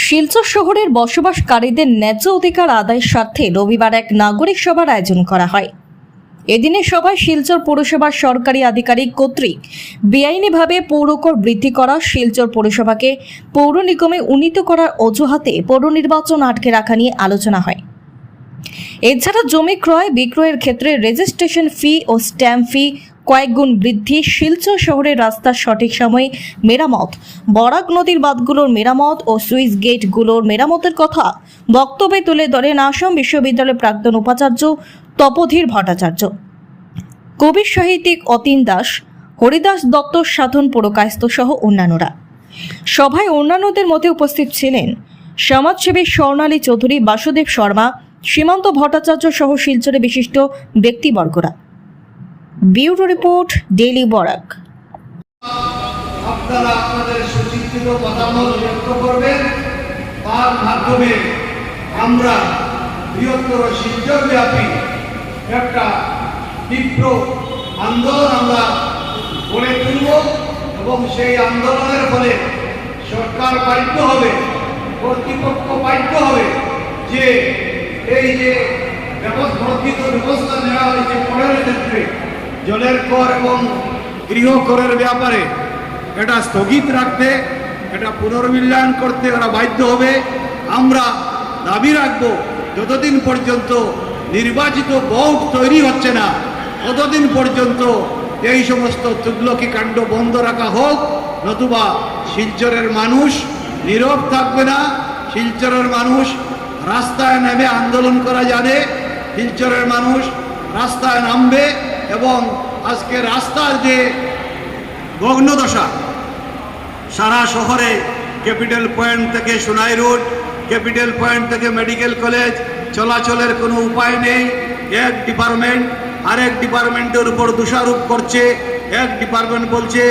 শিলচর শহরের বসবাসকারীদের ন্যায্য অধিকার আদায়ের স্বার্থে রবিবার এক নাগরিক সভার আয়োজন করা হয়। এদিনের সভায় শিলচর পৌরসভার সরকারি আধিকারিক কর্তৃক বেআইনিভাবে পৌরকর বৃদ্ধি করা, শিলচর পৌরসভাকে পৌর নিগমে উন্নীত করার অজুহাতে পৌর নির্বাচন আটকে রাখা নিয়ে আলোচনা হয়। এছাড়া জমি ক্রয় বিক্রয়ের ক্ষেত্রে রেজিস্ট্রেশন ফি ও স্ট্যাম্প ফি কয়েক গুণ বৃদ্ধি, শিলচর শহরের রাস্তার সঠিক সময়ে মেরামত, বরাক নদীর বাঁধগুলোর মেরামত ও সুইচ গেটগুলোর মেরামতের কথা বক্তব্যে তুলে ধরেন আসাম বিশ্ববিদ্যালয়ের প্রাক্তন উপাচার্য তপোধীর ভট্টাচার্য, কবি সাহিত্যিক অতীন দাস, হরিদাস দত্ত, সাধন পুরকায়স্থ সহ অন্যান্যরা। সভায় অন্যান্যদের মধ্যে উপস্থিত ছিলেন সমাজসেবী স্বর্ণালী চৌধুরী, বাসুদেব শর্মা, সীমান্ত ভট্টাচার্য সহ শিলচরে বিশিষ্ট ব্যক্তিবর্গরা। Bureau report, daily Barak. আপনারা আপনাদের সুচিন্তিত মতামত ব্যক্ত করবেন, তার মাধ্যমে আমরা বৃহত্তর শিলচরব্যাপী একটা তীব্র আন্দোলন আমরা গড়ে তুলব এবং সেই আন্দোলনের ফলে সরকার বাধ্য হবে, কর্তৃপক্ষ বাধ্য হবে যে এই যে বর্ধিত ব্যবস্থা নেওয়া হয়েছে করের ক্ষেত্রে জলের কর এবং গৃহ করের ব্যাপারে এটা স্থগিত রাখতে, এটা পুনর্মূল্যায়ন করতে ওরা বাধ্য হবে। আমরা দাবি রাখব যতদিন পর্যন্ত নির্বাচিত বোর্ড তৈরি হচ্ছে না ততদিন পর্যন্ত এই সমস্ত তুগলকি কাণ্ড বন্ধ রাখা হোক, নতুবা শিলচরের মানুষ নীরব থাকবে না। শিলচরের মানুষ রাস্তায় নেমে আন্দোলন করা যাবে, শিলচরের মানুষ রাস্তায় নামবে এবং আজকে রাস্তার যে ভগ্নদশা, সারা শহরে ক্যাপিটাল পয়েন্ট থেকে সোনাই রোড, ক্যাপিটাল পয়েন্ট থেকে মেডিকেল কলেজ চলাচলের কোনো উপায় নেই। এক ডিপার্টমেন্ট আরেক ডিপার্টমেন্টের উপর দোষারোপ করছে। এক ডিপার্টমেন্ট বলছে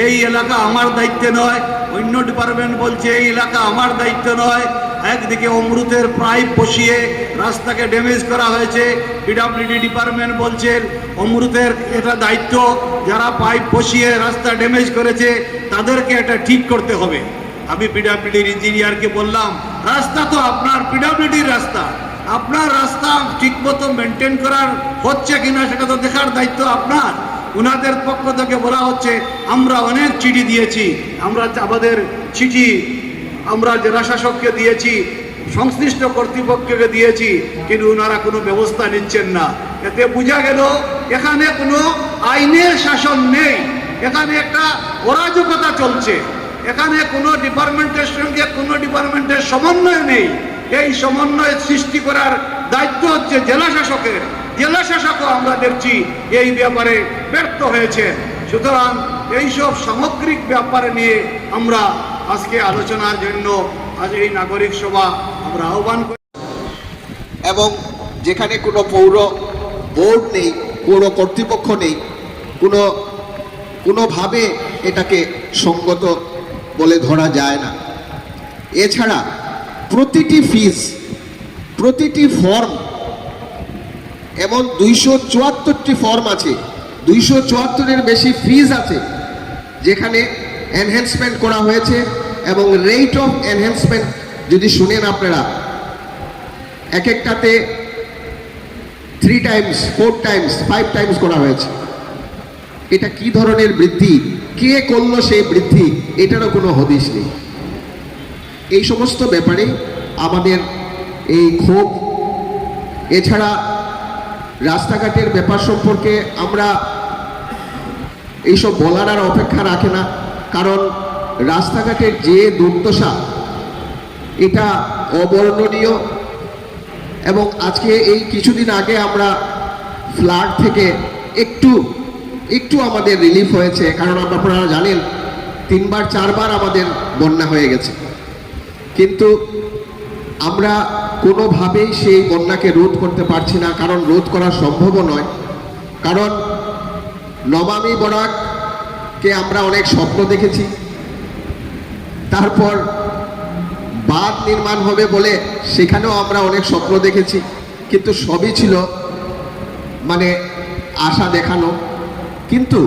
এই এলাকা আমার দায়িত্বে নয়, অন্য ডিপার্টমেন্ট বলছে এই এলাকা আমার দায়িত্ব নয়। একদিকে অমৃতের পাইপ বসিয়ে রাস্তাকে ড্যামেজ করা হয়েছে, পিডব্লিউডি ডিপার্টমেন্ট বলছেন অমৃতের এটা দায়িত্ব, যারা পাইপ বসিয়ে রাস্তা ড্যামেজ করেছে তাদেরকে এটা ঠিক করতে হবে। আমি পিডব্লিউডির ইঞ্জিনিয়ারকে বললাম, রাস্তা তো আপনার, পিডব্লিউডির রাস্তা, আপনার রাস্তা ঠিকমতো মেনটেন করার হচ্ছে কিনা সেটা তো দেখার দায়িত্ব আপনার। ওনাদের পক্ষ থেকে বলা হচ্ছে আমরা অনেক চিঠি দিয়েছি, আমরা আমাদের চিঠি আমরা জেলা শাসককে দিয়েছি, সংশ্লিষ্ট কর্তৃপক্ষকে দিয়েছি, কিন্তু ওনারা কোনো ব্যবস্থা নিচ্ছেন না। এতে বোঝা গেল এখানে কোনো আইনের শাসন নেই, এখানে একটা অরাজকতা চলছে, এখানে কোনো ডিপার্টমেন্টের সঙ্গে কোনো ডিপার্টমেন্টের সমন্বয় নেই। এই সমন্বয় সৃষ্টি করার দায়িত্ব হচ্ছে জেলা শাসকের। জেলা শাসকও আমরা দেখছি এই ব্যাপারে ব্যর্থ হয়েছে। সুতরাং এইসব সামগ্রিক ব্যাপারে নিয়ে আমরা আজকে আলোচনার জন্য আজ এই নাগরিক সভা আমরা আহ্বান করি। এবং যেখানে কোনো পৌর বোর্ড নেই, পৌর কর্তৃপক্ষ নেই, কোনোভাবে এটাকে সঙ্গত বলে ধরা যায় না। এছাড়া প্রতিটি ফিস, প্রতিটি ফর্ম, এমন 274টি ফর্ম আছে, 274-এর বেশি ফিজ আছে যেখানে এনহ্যান্সমেন্ট করা হয়েছে। এবং রেট অফ এনহ্যান্সমেন্ট যদি শুনেন আপনারা, এক একটাতে 3 টাইমস, 4 টাইমস, 5 টাইমস করা হয়েছে। এটা কি ধরনের বৃদ্ধি, কে করলো সেই বৃদ্ধি, এটারও কোনো হদিশ নেই। এই সমস্ত ব্যাপারে আমাদের এই ক্ষোভ। এছাড়া রাস্তাঘাটের ব্যাপার সম্পর্কে আমরা এইসব বলার আর অপেক্ষা রাখে না, কারণ রাস্তাঘাটের যে দুর্দশা এটা অবর্ণনীয়। এবং আজকে এই কিছুদিন আগে আমরা ফ্লাড থেকে একটু আমাদের রিলিফ হয়েছে, কারণ আপনারা জানেন 3-4 বার আমাদের বন্যা হয়ে গেছে, কিন্তু আমরা কোনোভাবেই সেই বন্যাকে রোধ করতে পারছি না, কারণ রোধ করা সম্ভবও নয়। কারণ নমামি বরাককে আমরা অনেক স্বপ্ন দেখেছি, তারপর বাঁধ নির্মাণ হবে বলে সেখানেও আমরা অনেক স্বপ্ন দেখেছি, কিন্তু সবই ছিল মানে আশা দেখানো। কিন্তু